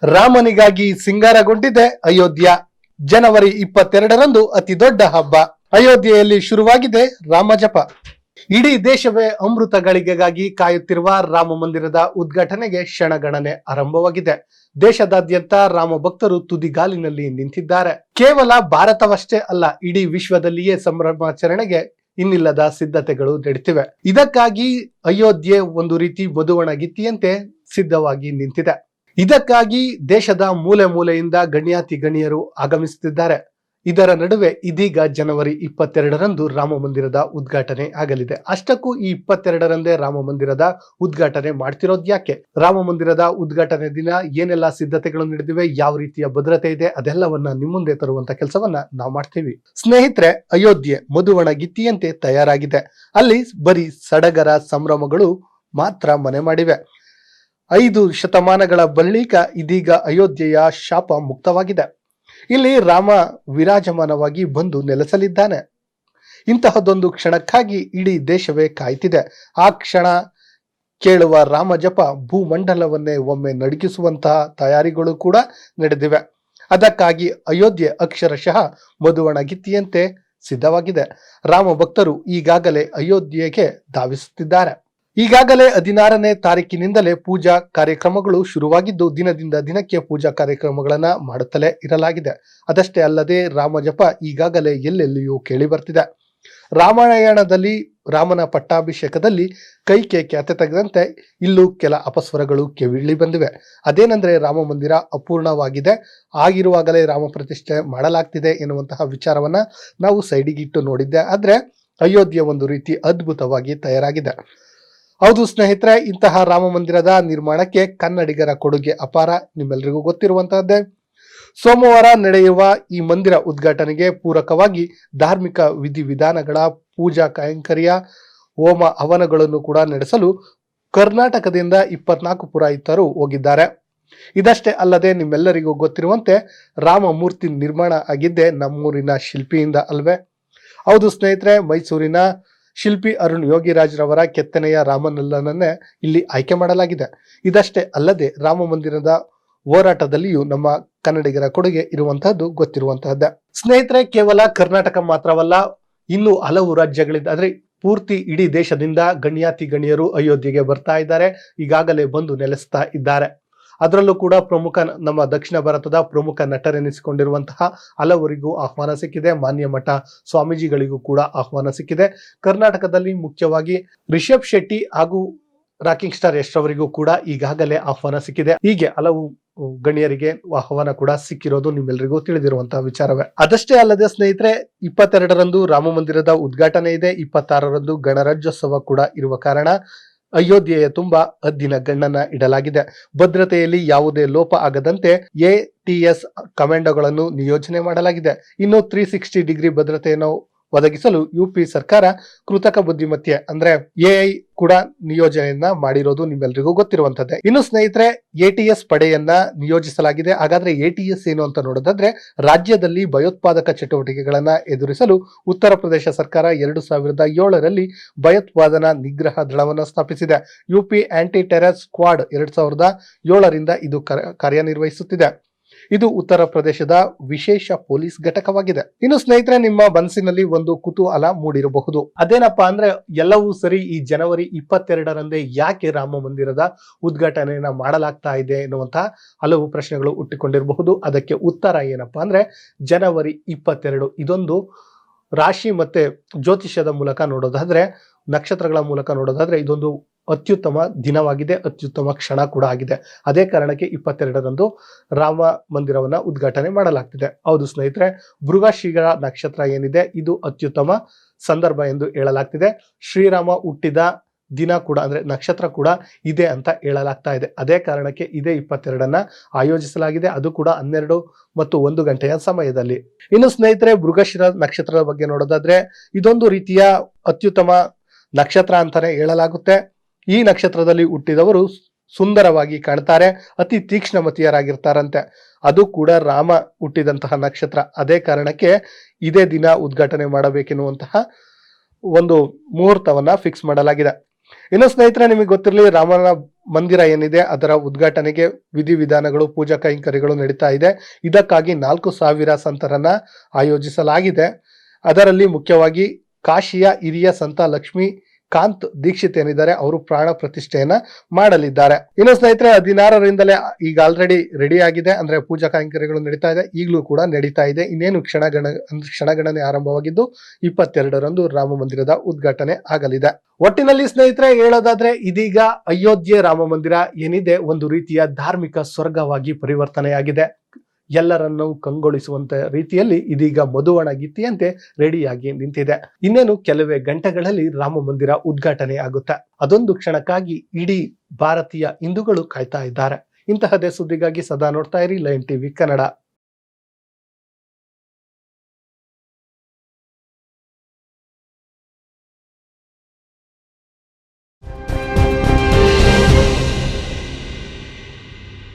ರಾಮನಿಗಾಗಿ ಸಿಂಗಾರಗೊಂಡಿದೆ ಅಯೋಧ್ಯ. ಜನವರಿ 22ರಂದು ಅತಿ ದೊಡ್ಡ ಹಬ್ಬ. ಅಯೋಧ್ಯೆಯಲ್ಲಿ ಶುರುವಾಗಿದೆ ರಾಮಜಪ. ಇಡೀ ದೇಶವೇ ಅಮೃತ ಗಳಿಗೆಗಾಗಿ ಕಾಯುತ್ತಿರುವ ರಾಮ ಮಂದಿರದ ಉದ್ಘಾಟನೆಗೆ ಕ್ಷಣಗಣನೆ ಆರಂಭವಾಗಿದೆ. ದೇಶದಾದ್ಯಂತ ರಾಮ ಭಕ್ತರು ತುದಿಗಾಲಿನಲ್ಲಿ ನಿಂತಿದ್ದಾರೆ. ಕೇವಲ ಭಾರತವಷ್ಟೇ ಅಲ್ಲ, ಇಡೀ ವಿಶ್ವದಲ್ಲಿಯೇ ಸಂಭ್ರಮಾಚರಣೆಗೆ ಇನ್ನಿಲ್ಲದ ಸಿದ್ಧತೆಗಳು ನಡೆದಿವೆ. ಇದಕ್ಕಾಗಿ ಅಯೋಧ್ಯೆ ಒಂದು ರೀತಿ ಮಧುವಣಗಿತ್ತಿಯಂತೆ ಸಿದ್ಧವಾಗಿ ನಿಂತಿದೆ. ಇದಕ್ಕಾಗಿ ದೇಶದ ಮೂಲೆ ಮೂಲೆಯಿಂದ ಗಣ್ಯಾತಿ ಗಣ್ಯರು ಆಗಮಿಸುತ್ತಿದ್ದಾರೆ. ಇದರ ನಡುವೆ ಇದೀಗ ಜನವರಿ 22ರಂದು ರಾಮ ಮಂದಿರದ ಉದ್ಘಾಟನೆ ಆಗಲಿದೆ. ಅಷ್ಟಕ್ಕೂ ಈ 22ರಂದೇ ರಾಮ ಮಂದಿರದ ಉದ್ಘಾಟನೆ ಮಾಡ್ತಿರೋದು ಯಾಕೆ? ರಾಮ ಮಂದಿರದ ಉದ್ಘಾಟನೆ ದಿನ ಏನೆಲ್ಲ ಸಿದ್ಧತೆಗಳು ನಡೆದಿವೆ, ಯಾವ ರೀತಿಯ ಭದ್ರತೆ ಇದೆ, ಅದೆಲ್ಲವನ್ನ ನಿಮ್ಮ ಮುಂದೆ ತರುವಂತ ಕೆಲಸವನ್ನ ನಾವು ಮಾಡ್ತೀವಿ. ಸ್ನೇಹಿತರೆ, ಅಯೋಧ್ಯೆ ಮಧುವಣಗಿತ್ತಿಯಂತೆ ತಯಾರಾಗಿದೆ. ಅಲ್ಲಿ ಬರೀ ಸಡಗರ ಸಂಭ್ರಮಗಳು ಮಾತ್ರ ಮನೆ ಮಾಡಿವೆ. 5 ಶತಮಾನಗಳ ಬಳಿಕ ಇದೀಗ ಅಯೋಧ್ಯೆಯ ಶಾಪ ಮುಕ್ತವಾಗಿದೆ. ಇಲ್ಲಿ ರಾಮ ವಿರಾಜಮಾನವಾಗಿ ಬಂದು ನೆಲೆಸಲಿದ್ದಾನೆ. ಇಂತಹದೊಂದು ಕ್ಷಣಕ್ಕಾಗಿ ಇಡೀ ದೇಶವೇ ಕಾಯ್ತಿದೆ. ಆ ಕ್ಷಣ ಕೇಳುವ ರಾಮ ಜಪ ಭೂಮಂಡಲವನ್ನೇ ಒಮ್ಮೆ ನಡುಗಿಸುವಂತಹ ತಯಾರಿಗಳು ಕೂಡ ನಡೆದಿವೆ. ಅದಕ್ಕಾಗಿ ಅಯೋಧ್ಯೆ ಅಕ್ಷರಶಃ ಮಧುವಣಗಿತ್ತಿಯಂತೆ ಸಿದ್ಧವಾಗಿದೆ. ರಾಮ ಭಕ್ತರು ಈಗಾಗಲೇ ಅಯೋಧ್ಯೆಗೆ ಧಾವಿಸುತ್ತಿದ್ದಾರೆ. ಈಗಾಗಲೇ 16ನೇ ತಾರೀಕಿನಿಂದಲೇ ಪೂಜಾ ಕಾರ್ಯಕ್ರಮಗಳು ಶುರುವಾಗಿದ್ದು, ದಿನದಿಂದ ದಿನಕ್ಕೆ ಪೂಜಾ ಕಾರ್ಯಕ್ರಮಗಳನ್ನ ಮಾಡುತ್ತಲೇ ಇರಲಾಗಿದೆ. ಅದಷ್ಟೇ ಅಲ್ಲದೆ ರಾಮ ಜಪ ಈಗಾಗಲೇ ಎಲ್ಲೆಲ್ಲಿಯೂ ಕೇಳಿ ಬರ್ತಿದೆ. ರಾಮಾಯಣದಲ್ಲಿ ರಾಮನ ಪಟ್ಟಾಭಿಷೇಕದಲ್ಲಿ ಕೈಕೆ ಖ್ಯಾತೆ ತೆಗೆದಂತೆ ಇಲ್ಲೂ ಕೆಲ ಅಪಸ್ವರಗಳು ಕೇಳಿ ಬಂದಿವೆ. ಅದೇನೆಂದ್ರೆ ರಾಮ ಮಂದಿರ ಅಪೂರ್ಣವಾಗಿದೆ, ಆಗಿರುವಾಗಲೇ ರಾಮ ಪ್ರತಿಷ್ಠೆ ಮಾಡಲಾಗ್ತಿದೆ ಎನ್ನುವಂತಹ ವಿಚಾರವನ್ನ ನಾವು ಸೈಡಿಗಿಟ್ಟು ನೋಡಿದ್ದೆ. ಆದ್ರೆ ಅಯೋಧ್ಯೆ ಒಂದು ರೀತಿ ಅದ್ಭುತವಾಗಿ ತಯಾರಾಗಿದೆ. ಹೌದು ಸ್ನೇಹಿತರೆ, ಇಂತಹ ರಾಮ ಮಂದಿರದ ನಿರ್ಮಾಣಕ್ಕೆ ಕನ್ನಡಿಗರ ಕೊಡುಗೆ ಅಪಾರ. ನಿಮ್ಮೆಲ್ಲರಿಗೂ ಗೊತ್ತಿರುವಂತಹದ್ದೇ. ಸೋಮವಾರ ನಡೆಯುವ ಈ ಮಂದಿರ ಉದ್ಘಾಟನೆಗೆ ಪೂರಕವಾಗಿ ಧಾರ್ಮಿಕ ವಿಧಿವಿಧಾನಗಳ ಪೂಜಾ ಕೈಂಕರ್ಯ, ಹೋಮ ಹವನಗಳನ್ನು ಕೂಡ ನಡೆಸಲು ಕರ್ನಾಟಕದಿಂದ 24 ಪುರೋಹಿತರು ಹೋಗಿದ್ದಾರೆ. ಇದಷ್ಟೇ ಅಲ್ಲದೆ ನಿಮ್ಮೆಲ್ಲರಿಗೂ ಗೊತ್ತಿರುವಂತೆ ರಾಮ ಮೂರ್ತಿ ನಿರ್ಮಾಣ ಆಗಿದ್ದೇ ನಮ್ಮೂರಿನ ಶಿಲ್ಪಿಯಿಂದ ಅಲ್ವೇ? ಹೌದು ಸ್ನೇಹಿತರೆ, ಮೈಸೂರಿನ ಶಿಲ್ಪಿ ಅರುಣ್ ಯೋಗಿರಾಜ್ರವರ ಕೆತ್ತನೆಯ ರಾಮನಲ್ಲನನ್ನೇ ಇಲ್ಲಿ ಆಯ್ಕೆ ಮಾಡಲಾಗಿದೆ. ಇದಷ್ಟೇ ಅಲ್ಲದೆ ರಾಮ ಮಂದಿರದ ಹೋರಾಟದಲ್ಲಿಯೂ ನಮ್ಮ ಕನ್ನಡಿಗರ ಕೊಡುಗೆ ಇರುವಂತಹದ್ದು ಗೊತ್ತಿರುವಂತಹದ್ದೇ. ಸ್ನೇಹಿತರೆ, ಕೇವಲ ಕರ್ನಾಟಕ ಮಾತ್ರವಲ್ಲ, ಇನ್ನು ಹಲವು ರಾಜ್ಯಗಳಿಂದ ಅಂದ್ರೆ ಪೂರ್ತಿ ಇಡೀ ದೇಶದಿಂದ ಗಣ್ಯಾತಿ ಗಣ್ಯರು ಅಯೋಧ್ಯೆಗೆ ಬರ್ತಾ ಇದ್ದಾರೆ. ಈಗಾಗಲೇ ಬಂದು ನೆಲೆಸ್ತಾ ಇದ್ದಾರೆ. ಅದರಲ್ಲೂ ಕೂಡ ಪ್ರಮುಖ ನಮ್ಮ ದಕ್ಷಿಣ ಭಾರತದ ಪ್ರಮುಖ ನಟರೆನಿಸಿಕೊಂಡಿರುವಂತಹ ಹಲವರಿಗೂ ಆಹ್ವಾನ ಸಿಕ್ಕಿದೆ. ಮಾನ್ಯ ಮಠ ಸ್ವಾಮೀಜಿಗಳಿಗೂ ಕೂಡ ಆಹ್ವಾನ ಸಿಕ್ಕಿದೆ. ಕರ್ನಾಟಕದಲ್ಲಿ ಮುಖ್ಯವಾಗಿ ರಿಷಬ್ ಶೆಟ್ಟಿ ಹಾಗೂ ರಾಕಿಂಗ್ ಸ್ಟಾರ್ ಯಶ್ ಅವರಿಗೂ ಕೂಡ ಈಗಾಗಲೇ ಆಹ್ವಾನ ಸಿಕ್ಕಿದೆ. ಹೀಗೆ ಹಲವು ಗಣ್ಯರಿಗೆ ಆಹ್ವಾನ ಕೂಡ ಸಿಕ್ಕಿರೋದು ನಿಮ್ಮೆಲ್ಲರಿಗೂ ತಿಳಿದಿರುವಂತಹ ವಿಚಾರವೇ. ಅದಷ್ಟೇ ಅಲ್ಲದೆ ಸ್ನೇಹಿತರೆ, 22ರಂದು ರಾಮ ಮಂದಿರದ ಉದ್ಘಾಟನೆ ಇದೆ. 26ರಂದು ಗಣರಾಜ್ಯೋತ್ಸವ ಕೂಡ ಇರುವ ಕಾರಣ ಅಯೋಧ್ಯೆಯ ತುಂಬಾ ಹದ್ದಿನ ಗಣ್ಣನ್ನ ಇಡಲಾಗಿದೆ. ಭದ್ರತೆಯಲ್ಲಿ ಯಾವುದೇ ಲೋಪ ಆಗದಂತೆ ATS ಕಮಾಂಡೋಗಳನ್ನು ನಿಯೋಜನೆ ಮಾಡಲಾಗಿದೆ. ಇನ್ನು 360 ಡಿಗ್ರಿ ಭದ್ರತೆಯನ್ನು ಒದಗಿಸಲು UP ಸರ್ಕಾರ ಕೃತಕ ಬುದ್ಧಿಮತ್ತೆ ಅಂದ್ರೆ AI ಕೂಡ ನಿಯೋಜನೆಯನ್ನ ಮಾಡಿರೋದು ನಿಮ್ಮೆಲ್ಲರಿಗೂ ಗೊತ್ತಿರುವಂತದ್ದೇ. ಇನ್ನು ಸ್ನೇಹಿತರೆ, ATS ಪಡೆಯನ್ನ ನಿಯೋಜಿಸಲಾಗಿದೆ. ಹಾಗಾದ್ರೆ ATS ಏನು ಅಂತ ನೋಡೋದಾದ್ರೆ, ರಾಜ್ಯದಲ್ಲಿ ಭಯೋತ್ಪಾದಕ ಚಟುವಟಿಕೆಗಳನ್ನ ಎದುರಿಸಲು ಉತ್ತರ ಪ್ರದೇಶ ಸರ್ಕಾರ 2007ರಲ್ಲಿ ಭಯೋತ್ಪಾದನಾ ನಿಗ್ರಹ ದಳವನ್ನು ಸ್ಥಾಪಿಸಿದೆ. UP ಆಂಟಿ ಟೆರರ್ ಸ್ಕ್ವಾಡ್ 2007ರಿಂದ ಇದು ಕಾರ್ಯನಿರ್ವಹಿಸುತ್ತಿದೆ. ಇದು ಉತ್ತರ ಪ್ರದೇಶದ ವಿಶೇಷ ಪೊಲೀಸ್ ಘಟಕವಾಗಿದೆ. ಇನ್ನು ಸ್ನೇಹಿತರೆ, ನಿಮ್ಮ ಮನಸ್ಸಿನಲ್ಲಿ ಒಂದು ಕುತೂಹಲ ಮೂಡಿರಬಹುದು. ಅದೇನಪ್ಪಾ ಅಂದ್ರೆ, ಎಲ್ಲವೂ ಸರಿ, ಈ ಜನವರಿ 22ರಂದೇ ಯಾಕೆ ರಾಮ ಮಂದಿರದ ಉದ್ಘಾಟನೆಯನ್ನ ಮಾಡಲಾಗ್ತಾ ಇದೆ ಎನ್ನುವಂತಹ ಹಲವು ಪ್ರಶ್ನೆಗಳು ಹುಟ್ಟಿಕೊಂಡಿರಬಹುದು. ಅದಕ್ಕೆ ಉತ್ತರ ಏನಪ್ಪಾ ಅಂದ್ರೆ, ಜನವರಿ 22 ಇದೊಂದು ರಾಶಿ ಮತ್ತೆ ಜ್ಯೋತಿಷ್ಯದ ಮೂಲಕ ನೋಡೋದಾದ್ರೆ, ನಕ್ಷತ್ರಗಳ ಮೂಲಕ ನೋಡೋದಾದ್ರೆ ಇದೊಂದು ಅತ್ಯುತ್ತಮ ದಿನವಾಗಿದೆ, ಅತ್ಯುತ್ತಮ ಕ್ಷಣ ಕೂಡ ಆಗಿದೆ. ಅದೇ ಕಾರಣಕ್ಕೆ 22ರಂದು ರಾಮ ಮಂದಿರವನ್ನ ಉದ್ಘಾಟನೆ ಮಾಡಲಾಗ್ತಿದೆ. ಹೌದು ಸ್ನೇಹಿತರೆ, ಮೃಗಶಿರ ನಕ್ಷತ್ರ ಏನಿದೆ ಇದು ಅತ್ಯುತ್ತಮ ಸಂದರ್ಭ ಎಂದು ಹೇಳಲಾಗ್ತಿದೆ. ಶ್ರೀರಾಮ ಹುಟ್ಟಿದ ದಿನ ಕೂಡ ಅಂದ್ರೆ ನಕ್ಷತ್ರ ಕೂಡ ಇದೆ ಅಂತ ಹೇಳಲಾಗ್ತಾ ಇದೆ. ಅದೇ ಕಾರಣಕ್ಕೆ ಇದೇ 22ರನ್ನ ಆಯೋಜಿಸಲಾಗಿದೆ. ಅದು ಕೂಡ 12 ಮತ್ತು 1 ಗಂಟೆಯ ಸಮಯದಲ್ಲಿ. ಇನ್ನು ಸ್ನೇಹಿತರೆ, ಮೃಗಶಿರ ನಕ್ಷತ್ರದ ಬಗ್ಗೆ ನೋಡೋದಾದ್ರೆ ಇದೊಂದು ರೀತಿಯ ಅತ್ಯುತ್ತಮ ನಕ್ಷತ್ರ ಅಂತಾನೆ ಹೇಳಲಾಗುತ್ತೆ. ಈ ನಕ್ಷತ್ರದಲ್ಲಿ ಹುಟ್ಟಿದವರು ಸುಂದರವಾಗಿ ಕಾಣ್ತಾರೆ, ಅತಿ ತೀಕ್ಷ್ಣಮತಿಯರಾಗಿರ್ತಾರಂತೆ. ಅದು ಕೂಡ ರಾಮ ಹುಟ್ಟಿದಂತಹ ನಕ್ಷತ್ರ. ಅದೇ ಕಾರಣಕ್ಕೆ ಇದೇ ದಿನ ಉದ್ಘಾಟನೆ ಮಾಡಬೇಕೆನ್ನುವಂತಹ ಒಂದು ಮುಹೂರ್ತವನ್ನ ಫಿಕ್ಸ್ ಮಾಡಲಾಗಿದೆ. ಇನ್ನು ಸ್ನೇಹಿತರೆ, ನಿಮಗೆ ಗೊತ್ತಿರಲಿ, ರಾಮನ ಮಂದಿರ ಏನಿದೆ ಅದರ ಉದ್ಘಾಟನೆಗೆ ವಿಧಿವಿಧಾನಗಳು, ಪೂಜಾ ಕೈಂಕರ್ಯಗಳು ನಡೀತಾ ಇದೆ. ಇದಕ್ಕಾಗಿ 4,000 ಸಂತರನ್ನ ಆಯೋಜಿಸಲಾಗಿದೆ. ಅದರಲ್ಲಿ ಮುಖ್ಯವಾಗಿ ಕಾಶಿಯ ಹಿರಿಯ ಸಂತ ಲಕ್ಷ್ಮೀ ಕಾಂತ್ ದೀಕ್ಷಿತ್ ಏನಿದ್ದಾರೆ ಅವರು ಪ್ರಾಣ ಪ್ರತಿಷ್ಠೆಯನ್ನ ಮಾಡಲಿದ್ದಾರೆ. ಇನ್ನು ಸ್ನೇಹಿತರೆ, 16ರಿಂದಲೇ ಈಗ ಆಲ್ರೆಡಿ ರೆಡಿ ಆಗಿದೆ, ಅಂದ್ರೆ ಪೂಜಾ ಕೈಂಕರ್ಯಗಳು ನಡೀತಾ ಇದೆ, ಈಗಲೂ ಕೂಡ ನಡೀತಾ ಇದೆ. ಇನ್ನೇನು ಕ್ಷಣಗಣನೆ ಆರಂಭವಾಗಿದ್ದು 22ರಂದು ರಾಮ ಮಂದಿರದ ಉದ್ಘಾಟನೆ ಆಗಲಿದೆ. ಒಟ್ಟಿನಲ್ಲಿ ಸ್ನೇಹಿತರೆ, ಹೇಳೋದಾದ್ರೆ ಇದೀಗ ಅಯೋಧ್ಯೆ ರಾಮ ಮಂದಿರ ಏನಿದೆ ಒಂದು ರೀತಿಯ ಧಾರ್ಮಿಕ ಸ್ವರ್ಗವಾಗಿ ಪರಿವರ್ತನೆಯಾಗಿದೆ. ಎಲ್ಲರನ್ನೂ ಕಂಗೊಳಿಸುವಂತ ರೀತಿಯಲ್ಲಿ ಇದೀಗ ಮಧುವಣಗಿತ್ತಿಯಂತೆ ರೆಡಿಯಾಗಿ ನಿಂತಿದೆ. ಇನ್ನೇನು ಕೆಲವೇ ಗಂಟೆಗಳಲ್ಲಿ ರಾಮ ಮಂದಿರ ಉದ್ಘಾಟನೆ ಆಗುತ್ತೆ. ಅದೊಂದು ಕ್ಷಣಕ್ಕಾಗಿ ಇಡೀ ಭಾರತೀಯ ಹಿಂದೂಗಳು ಕಾಯ್ತಾ ಇದ್ದಾರೆ. ಇಂತಹದೇ ಸುದ್ದಿಗಾಗಿ ಸದಾ ನೋಡ್ತಾ ಇರಿ ಲಯನ್ ಟಿವಿ ಕನ್ನಡ.